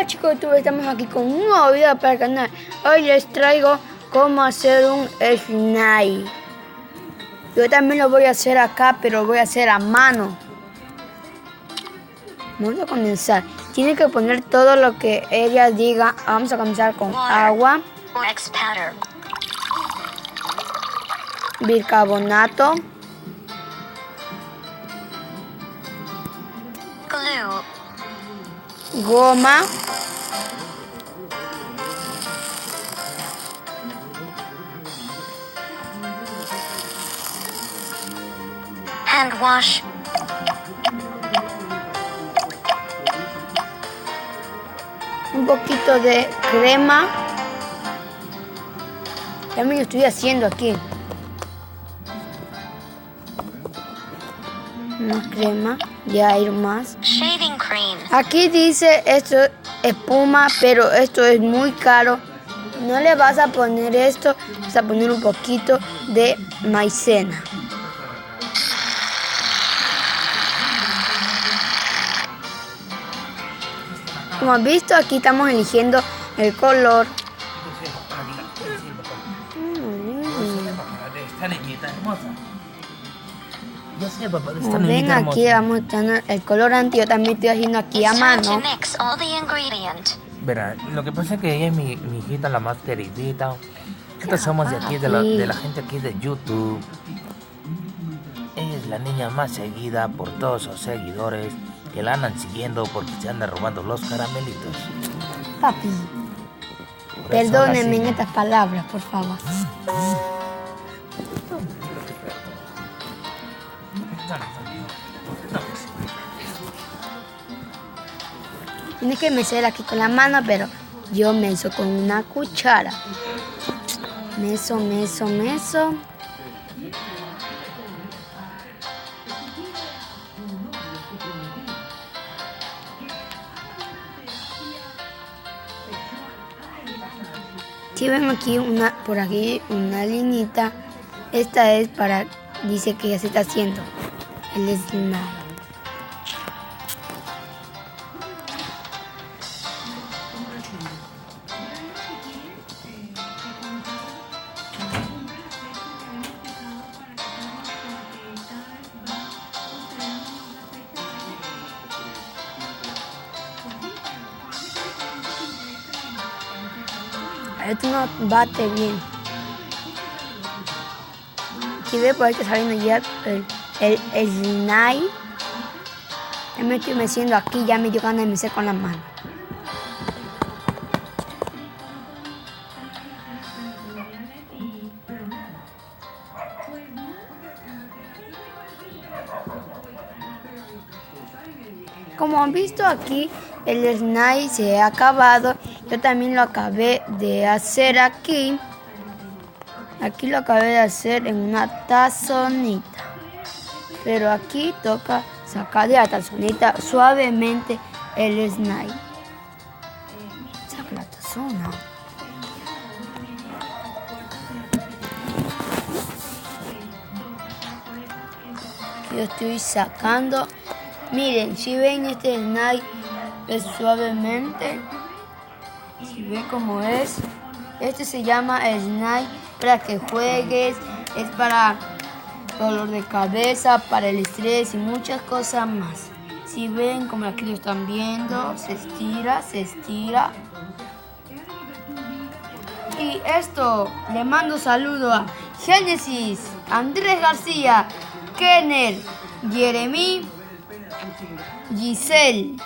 Hola chicos, estamos aquí con un nuevo video para el canal. Hoy les traigo cómo hacer un slime. Yo también lo voy a hacer acá, pero lo voy a hacer a mano. Vamos a comenzar. Tiene que poner todo lo que ella diga. Vamos a comenzar con agua, bicarbonato, goma, hand wash, un poquito de crema. También lo estoy haciendo aquí. Más crema, ya ir más. shaving cream, Aquí dice esto es espuma, pero esto es muy caro. No le vas a poner esto, vas a poner un poquito de maicena. Como han visto, aquí estamos eligiendo el color. Esta niñita hermosa. Yo sé, papá, esta Como ven, niñita aquí hermosa. vamos echando el colorante. Yo también estoy haciendo aquí a it's time to mano. mix all the ingredients. Verá, lo que pasa es que ella es mi hijita, la más queridita. Nosotros somos de aquí, de la gente aquí de YouTube. Ella es la niña más seguida por todos sus seguidores que la andan siguiendo porque se andan robando los caramelitos. Papi, Por eso la perdónenme en siguen. estas palabras, por favor. Tienes que mezclar aquí con la mano, pero yo meso con una cuchara. Meso. Si ven aquí por aquí una linita, esta es para, dice que ya se está haciendo el slime. Esto no bate bien. Si ve por ahí está saliendo ya el slime. Ya me estoy meciendo aquí, ya me dio ganas de mecer con las manos. Como han visto aquí, el slime se ha acabado. Yo también lo acabé de hacer aquí. Aquí lo acabé de hacer en una tazonita. Pero aquí toca sacar de la tazonita suavemente el slime. Saca la tazona. Aquí yo estoy sacando. Miren, si ven este slime es suavemente. Si ven cómo es. Este se llama slime para que juegues. Es para dolor de cabeza, para el estrés y muchas cosas más. Si ven como aquí lo están viendo, se estira. Y esto, le mando saludo a Génesis, Andrés García, Kenner, Jeremy, Giselle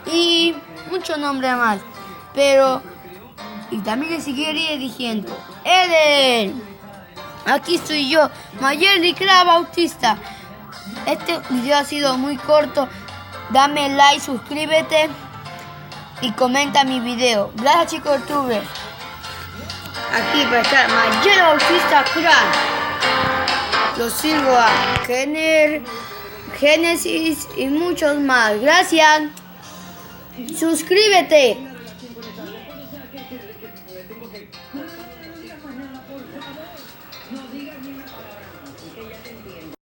y muchos nombres más. Pero, y también le seguiría diciendo, Eden, aquí estoy yo, Mayerly Clara Bautista. Este video ha sido muy corto. Dame like, suscríbete y comenta mi video. Gracias chicos de YouTube. Aquí para estar Mayerly Bautista Clara. Los sigo a Kenner, Génesis y muchos más. Gracias. Suscríbete.